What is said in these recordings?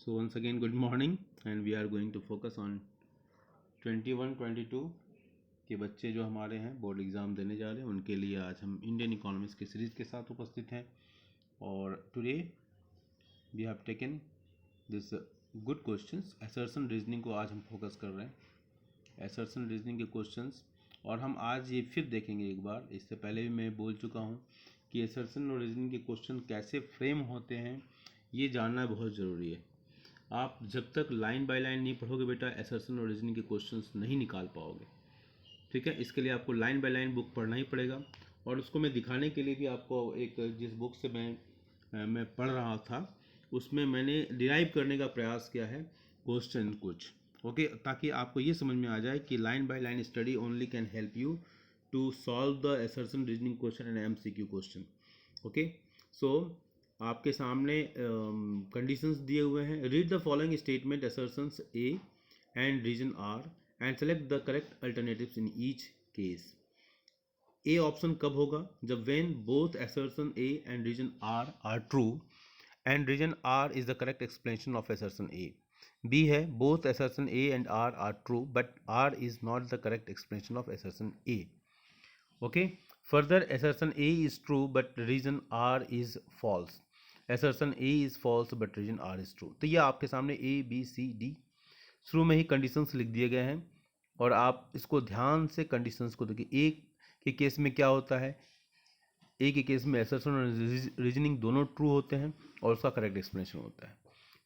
So once again, good morning, and we are going to focus on 21-22 के बच्चे जो हमारे हैं बोर्ड एग्ज़ाम देने जा रहे हैं उनके लिए आज हम इंडियन इकोनॉमिक्स की सीरीज़ के साथ उपस्थित हैं। और today we have taken this good questions. Assertion reasoning को आज हम फोकस कर रहे हैं, असर्शन रीजनिंग के क्वेश्चंस। और हम आज ये फिर देखेंगे एक बार, इससे पहले भी मैं बोल चुका हूँ कि असर्शन और रीजनिंग के क्वेश्चन कैसे फ्रेम होते हैं ये जानना बहुत ज़रूरी है। आप जब तक लाइन बाय लाइन नहीं पढ़ोगे बेटा असर्शन और रीजनिंग के क्वेश्चंस नहीं निकाल पाओगे। ठीक है, इसके लिए आपको लाइन बाय लाइन बुक पढ़ना ही पड़ेगा। और उसको मैं दिखाने के लिए भी आपको एक जिस बुक से मैं पढ़ रहा था उसमें मैंने डिराइव करने का प्रयास किया है क्वेश्चन कुछ, ओके, ताकि आपको ये समझ में आ जाए कि line by line study only can help you to solve the assertion reasoning question and MCQ question. Okay, so आपके सामने कंडीशंस दिए हुए हैं। Read the following statement assertions A and reason R and select the correct alternatives in each case. A option कब होगा? जब when both assertion A and reason are true and reason are is the correct explanation of assertion A. B है both assertion A and R true but R is not the correct explanation of assertion A. Okay, further assertion A is true but reason R is false. assertion A is false but reason R is true. तो ये आपके सामने A B C D शुरू में ही conditions लिख दिए गए हैं और आप इसको ध्यान से कंडीशंस को देखिए। A के केस में क्या होता है? A के केस में assertion और रीजनिंग दोनों ट्रू होते हैं और उसका करेक्ट एक्सप्लेनेशन होता है।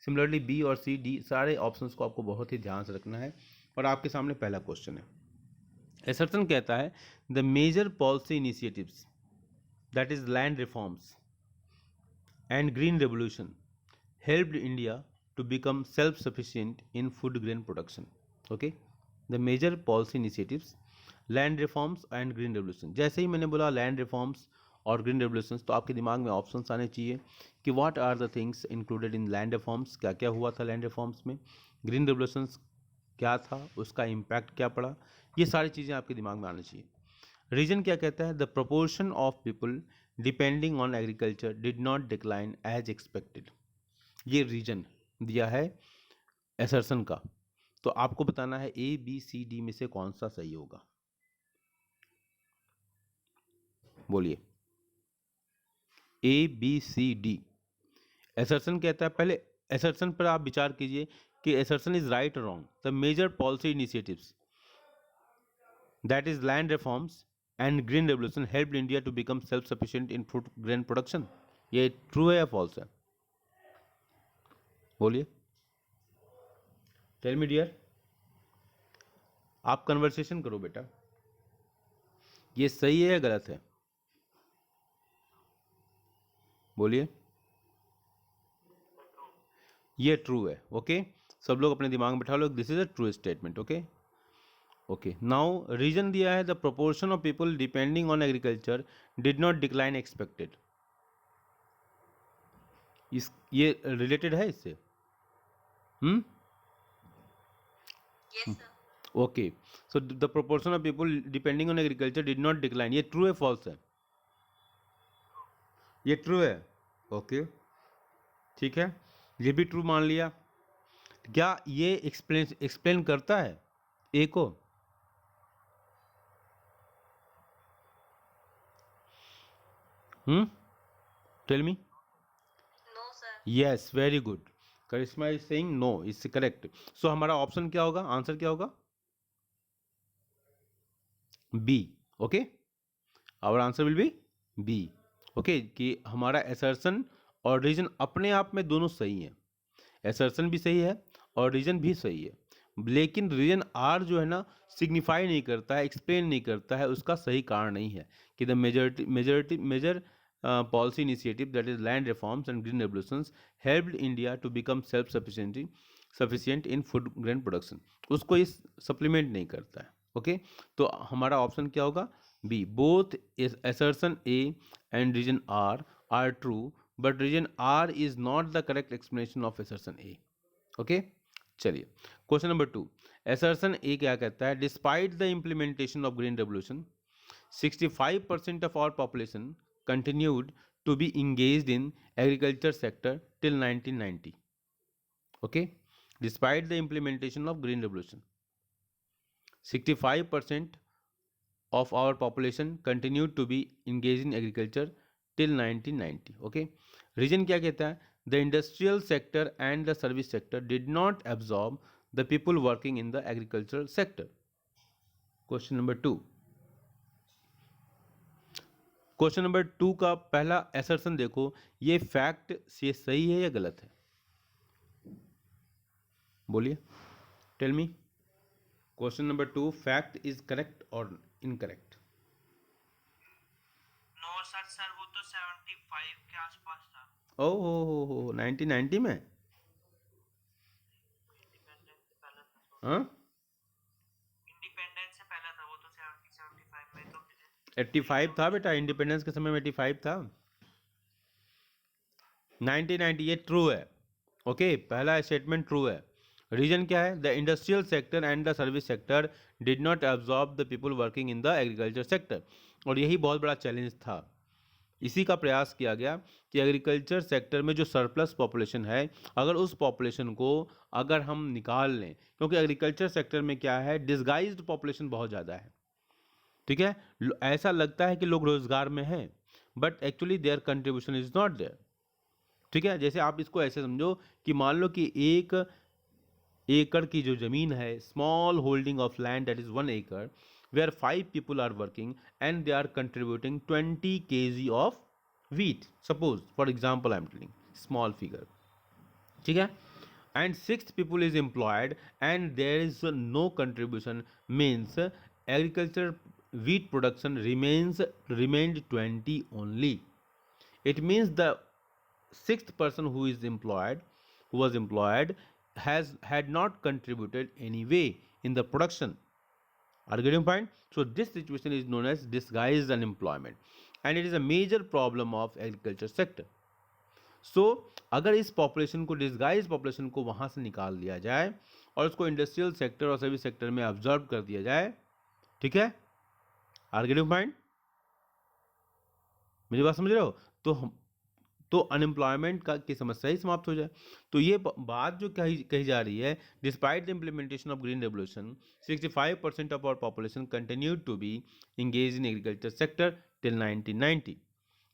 सिमिलरली B और C D सारे ऑप्शंस को आपको बहुत ही ध्यान से रखना है। और आपके सामने पहला क्वेश्चन है। असर्शन कहता है the major policy initiatives that is land reforms and green revolution helped India to become self sufficient in food grain production. Okay, the major policy initiatives land reforms and green revolution. जैसे ही मैंने बोला land reforms और green revolution तो आपके दिमाग में options आने चाहिए कि what are the things included in land reforms, क्या क्या हुआ था लैंड रिफॉर्म्स में, ग्रीन रेवोल्यूशंस क्या था, उसका इम्पैक्ट क्या पड़ा, ये सारी चीज़ें आपके दिमाग में आनी चाहिए। रीजन क्या कहता है? The proportion of people depending on agriculture did not decline as expected. ये रीजन दिया है असर्शन का। तो आपको बताना है ए बी सी डी में से कौन सा सही होगा। बोलिए A B C D. Assertion कहता है, पहले असर्शन पर आप विचार कीजिए कि असर्शन इज राइट और wrong. The major policy initiatives that is land reforms and green revolution helped India to become self sufficient in fruit grain production। ये ट्रू है या फॉल्स है? बोलिए, टेल मी डियर। आप कन्वर्सेशन करो बेटा, ये सही है या गलत है? बोलिए, ये ट्रू है। ओके, सब लोग अपने दिमाग में बैठा लो, this is a true statement. Okay okay, now reason दिया है the proportion of people depending on agriculture did not decline expected. इस ये रिलेटेड है इससे? Yes, sir. Okay, so the proportion of people depending on agriculture did not decline, ये true है false है? ये ट्रू है। ओके, ठीक है, ये भी ट्रू मान लिया। क्या ये एक्सप्लेन करता है ए को? Tell me. No, sir. Yes, very good. Karishma is saying no, is correct. So हमारा ऑप्शन क्या होगा, आंसर क्या होगा? B. Okay, our answer will be B. Okay, कि हमारा असर्शन और रीजन अपने आप में दोनों सही हैं। असर्शन भी सही है और रीजन भी सही है, लेकिन रीजन आर जो है ना सिग्निफाई नहीं करता है, एक्सप्लेन नहीं करता है, उसका सही कारण नहीं है कि the major policy initiative that is land reforms and green revolutions helped India to become self sufficient in food grain production, उसको इस सप्लीमेंट नहीं करता है। ओके, तो हमारा ऑप्शन क्या होगा? B. Both assertion A and reason are true but reason are is not the correct explanation of assertion A. Okay, चलिए क्वेश्चन नंबर 2। असर्शन ए क्या कहता है? Despite the implementation of green revolution 65% of our population continued to be engaged in agriculture sector till 1990। Okay, despite the implementation of green revolution, 65% of our population continued to be engaged in agriculture till 1990. Okay, reason क्या कहता है? The industrial sector and the service sector did not absorb the people working in the agricultural sector. Question number 2, question number 2 का पहला assertion देखो, ये fact से सही है या गलत है? बोलिए, tell me. Question number 2, fact is correct और इनकरेक्ट? नो सर, सर वो तो 75 के आसपास था। ओह हो 1990 में? इंडिपेंडेंस से पहले था, हाँ, इंडिपेंडेंस से पहले था वो तो 70 75 में तो 85 था बेटा, इंडिपेंडेंस के समय में 85 था. 1990 ये ट्रू है. ओके, पहला स्टेटमेंट ट्रू है. रीजन क्या है? The industrial sector and the service sector did not absorb the people working in the agriculture sector. और यही बहुत बड़ा चैलेंज था. इसी का प्रयास किया गया कि एग्रीकल्चर सेक्टर में जो सरप्लस पॉपुलेशन है, अगर उस पॉपुलेशन को अगर हम निकाल लें, क्योंकि एग्रीकल्चर सेक्टर में क्या है, डिसगाइज्ड पॉपुलेशन बहुत ज़्यादा है. ठीक है, ऐसा लगता है कि लोग रोजगार में हैं, but actually their contribution is not there. ठीक है, जैसे आप इसको ऐसे समझो कि मान लो कि 1 एकड़ की जो जमीन है, small holding of land that is 1 एकड़, where 5 people are working and they are contributing 20 kg of wheat, suppose for example I am telling small figure. ठीक है, and 6 people is employed and there is no contribution, means agriculture wheat production remained 20 only. It means the 6th person who was employed had not contributed any way in the production. Are you getting point? So this situation is known as disguised unemployment, and it is a major problem of agriculture sector. So अगर इस population को, disguise population को वहां से निकाल दिया जाए और उसको इंडस्ट्रियल सेक्टर और सर्विस सेक्टर में ऑब्जर्व कर दिया जाए, ठीक है, आर गेटिंग पॉइंट? मेरी बात समझ रहे हो? तो अनएम्प्लॉयमेंट की समस्या ही समाप्त हो जाए. तो ये बात जो कही जा रही है, despite the implementation of green revolution 65% of our population continued to be engage in agriculture sector till 1990.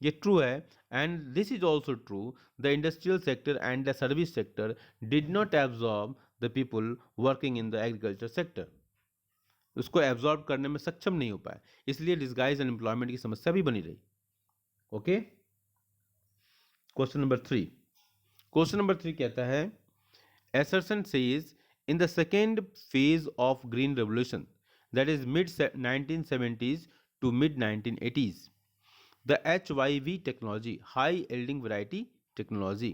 ये ट्रू है. And this is also true, the industrial sector and the service sector did not absorb the people working in the agriculture sector. उसको absorb करने में सक्षम नहीं हो पाए, इसलिए डिस्गाइज अनएम्प्लॉयमेंट की समस्या भी बनी रही. Okay, question number 3. Question number 3 कहता है, assertion says in the second phase of green revolution, that is mid 1970s to mid 1980s, the HYV technology, high yielding variety technology,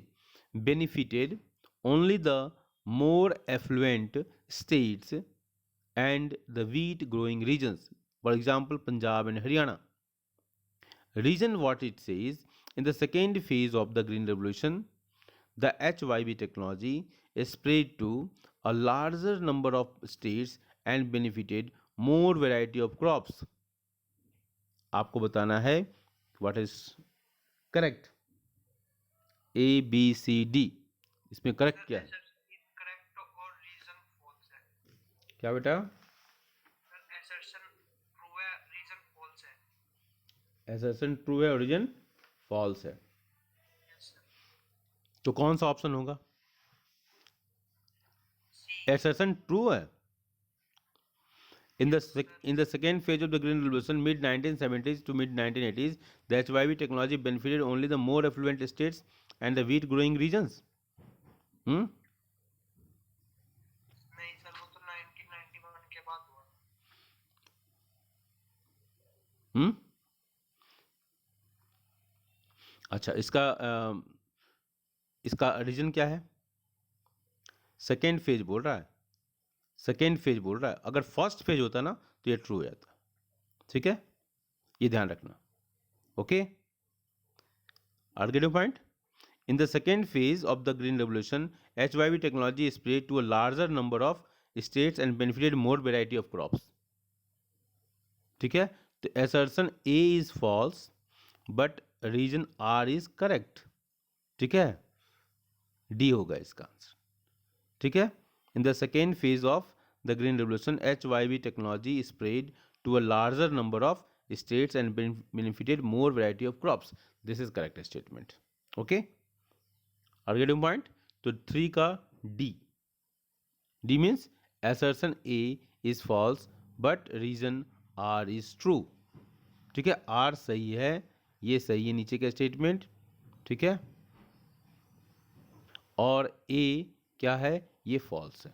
benefited only the more affluent states and the wheat growing regions, for example Punjab and Haryana. Reason what it says, in the second phase of the green revolution, the HYV technology is spread to a larger number of states and benefited more variety of crops. आपको बताना है what is correct. A B C D, इसमें correct क्या है? Incorrect और reason false है. क्या बेटा? असर्शन ट्रू है, रीजन फॉल्स है. assertion ट्रू है, ओरिजिन फॉल्स है. Yes sir. तो कौन सा ऑप्शन होगा? सी. assertion ट्रू है. In the second phase of the green revolution, mid 1970s to mid 1980s, the HYV technology benefited only the more affluent states and the wheat growing regions. Hmm? नहीं sir, वो तो 1991 के बाद हुआ. Hmm? अच्छा, इसका reason क्या है? सेकेंड फेज बोल रहा है, सेकेंड फेज बोल रहा है. अगर फर्स्ट फेज होता ना तो ये ट्रू हो जाता. ठीक है, ये ध्यान रखना. Okay, are getting point? In the second phase of the green revolution, HYV technology is spread to a larger number of states and benefited more variety of crops. ठीक है, तो assertion A is false, but region R is correct. ठीक है, D होगा इसका answer. ठीक है. In the second phase of the green revolution, HYV technology spread to a larger number of states and benefited more variety of crops. This is correct statement. Okay, are you getting point? तो 3 का D. D means assertion A is false but reason R is true. ठीक है, R सही है, ये सही है नीचे का स्टेटमेंट. ठीक है, और A क्या है, ये फॉल्स है,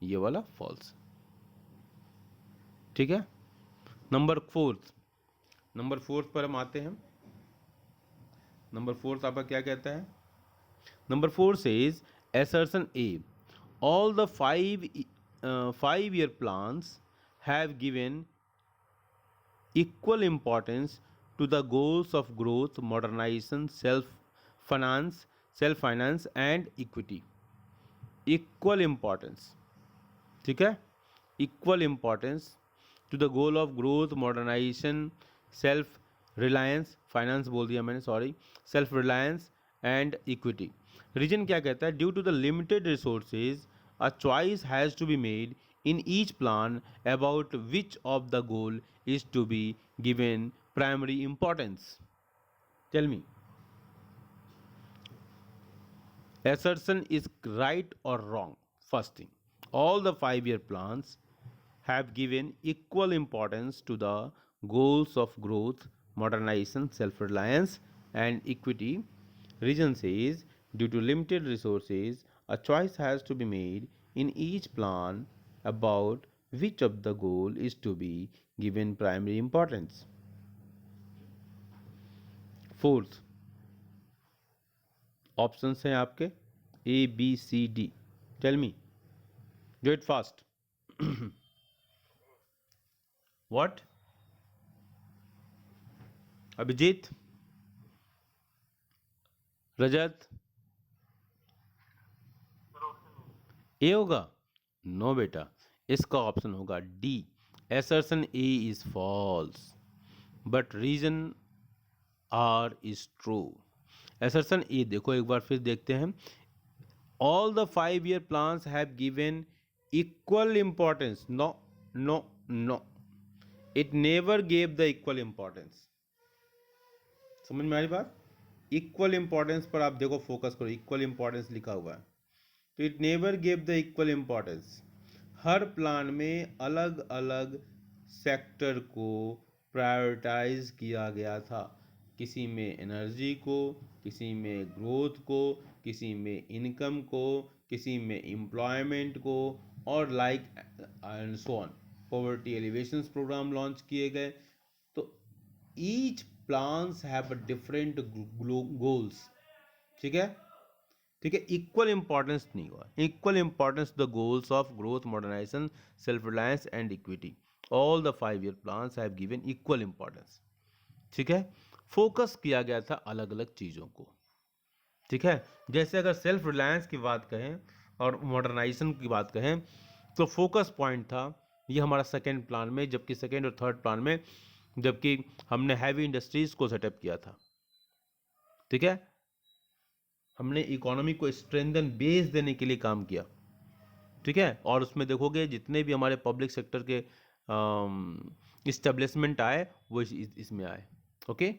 ये वाला फॉल्स. ठीक है. नंबर फोर्थ पर हम आते हैं. नंबर फोर्थ आपका क्या कहता है? Number 4 says assertion A, all the 5-year plans have given equal importance to the goals of growth, modernization, self-finance and equity. Equal importance. ठीक है, equal importance to the goal of growth, modernization, self reliance, finance बोल दिया मैंने, sorry, self reliance and equity. Reason क्या कहता है? Due to the limited resources a choice has to be made in each plan about which of the goal is to be given primary importance. Tell me, assertion is right or wrong? First thing, all the 5-year plans have given equal importance to the goals of growth, modernization, self-reliance and equity. Reason says, due to limited resources, a choice has to be made in each plan about which of the goal is to be given primary importance. Fourth, options हैं आपके A, B, C, D. Tell me. Do it fast. What? Abhijit, रजत, ए होगा? No बेटा, इसका option होगा D. Assertion A is false but reason are is true. Assertion A देखो एक बार फिर देखते हैं. All the 5-year plans have given equal importance. No, no, no. It never gave the equal importance. समझ में आ रही बात? इक्वल इंपॉर्टेंस पर आप देखो, फोकस करो, इक्वल इंपॉर्टेंस लिखा हुआ है. तो it never give the equal importance. Her plan में अलग अलग सेक्टर को प्रायोरिटाइज किया गया था. किसी में एनर्जी को, किसी में ग्रोथ को, किसी में इनकम को, किसी में एम्प्लॉयमेंट को, और like and so on. Poverty elevation program launch किए गए. तो each plans have different goals. ठीक है, ठीक है. इक्वल इंपॉर्टेंस नहीं हुआ. Equal importance the goals of growth, modernization, self reliance and equity. All the 5-year plans have given equal importance. ठीक है, फोकस किया गया था अलग अलग चीज़ों को. ठीक है, जैसे अगर सेल्फ रिलायंस की बात कहें और मॉडर्नाइजेशन की बात कहें तो फोकस पॉइंट था ये हमारा सेकेंड प्लान में, जबकि सेकेंड और थर्ड प्लान में जबकि हमने हैवी इंडस्ट्रीज को सेटअप किया था. ठीक है, हमने इकोनॉमी को स्ट्रेंथन बेस देने के लिए काम किया. ठीक है, और उसमें देखोगे जितने भी हमारे पब्लिक सेक्टर के इस्टेब्लिशमेंट आए वो इसमें आए. ओके,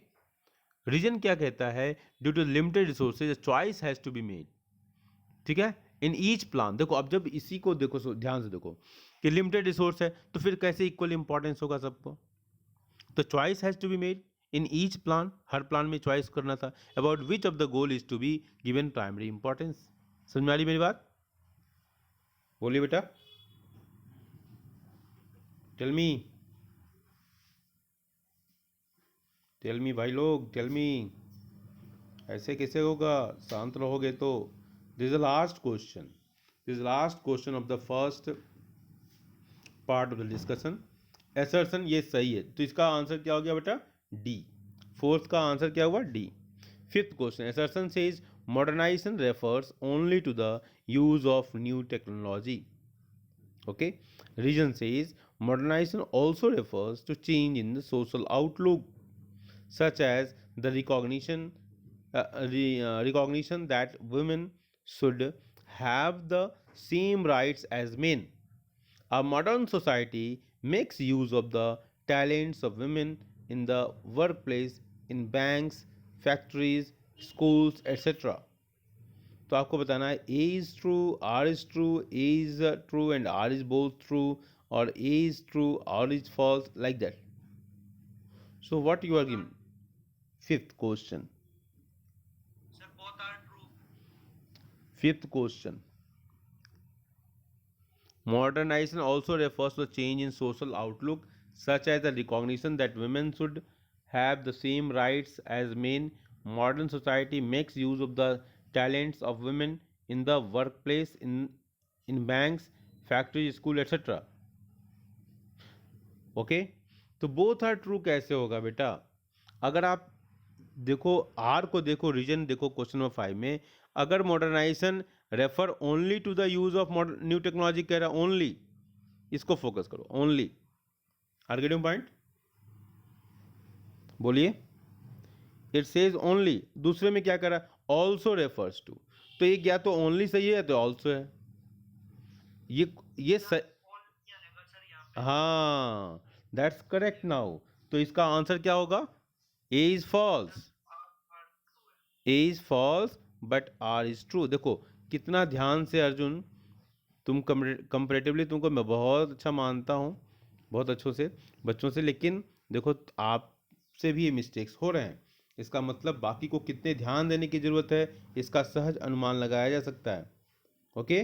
रीजन क्या कहता है? Due to limited resources choice has to be made. ठीक है, इन ईच प्लान. देखो अब जब इसी को देखो, ध्यान से देखो कि लिमिटेड रिसोर्स है तो फिर कैसे इक्वल इंपॉर्टेंस होगा सबको? तो choice has to be made in each plan. हर प्लान में चॉइस करना था about which of the goal is to be given primary importance. समझ में आ रही मेरी बात? बोलिए बेटा, टेल मी, टेल मी भाई लोग, टेल मी. ऐसे कैसे होगा? शांत रहोगे तो. This is the last question. This is last question of the first part of the discussion. Assertion ये सही है तो इसका आंसर क्या हो गया बेटा? डी. फोर्थ का आंसर क्या हुआ? D. Fifth question, assertion says modernization refers only to the use of new technology. Okay, reason says modernization also refers to change in the social outlook such as the recognition that women should have the same rights as men. A modern society makes use of the talents of women in the workplace, in banks, factories, schools, etc. तो आपको बताना है A is true, R is true, A is true and R is both true, or A is true, R is false, like that. So what you are given? Fifth question. Sir, both are true. Fifth question. Modernization also refers to a change in social outlook, such as the recognition that women should have the same rights as men. Modern society makes use of the talents of women in the workplace, in banks, factories, school, etc. Okay, तो both are true कैसे होगा बेटा? अगर आप देखो are को, देखो reason देखो क्वेश्चन नंबर 5 में, अगर modernisation refer only to the use of new technology कह रहा है, ओनली, इसको फोकस करो, ओनली। Are getting point? बोलिए। It says only. दूसरे में क्या कर रहा है? Also refers to. तो एक या तो ओनली सही है या तो ऑल्सो है। ये ऑन किया रहेगा सर यहाँ पे। हाँ, दैट्स करेक्ट नाउ। तो इसका आंसर क्या होगा? A is false. R true है। A is false but R is true. देखो कितना ध्यान से अर्जुन, तुम कंपेरेटिवली तुमको मैं बहुत अच्छा मानता हूँ, बहुत अच्छों से बच्चों से, लेकिन देखो आपसे भी ये मिस्टेक्स हो रहे हैं। इसका मतलब बाकी को कितने ध्यान देने की ज़रूरत है, इसका सहज अनुमान लगाया जा सकता है। ओके।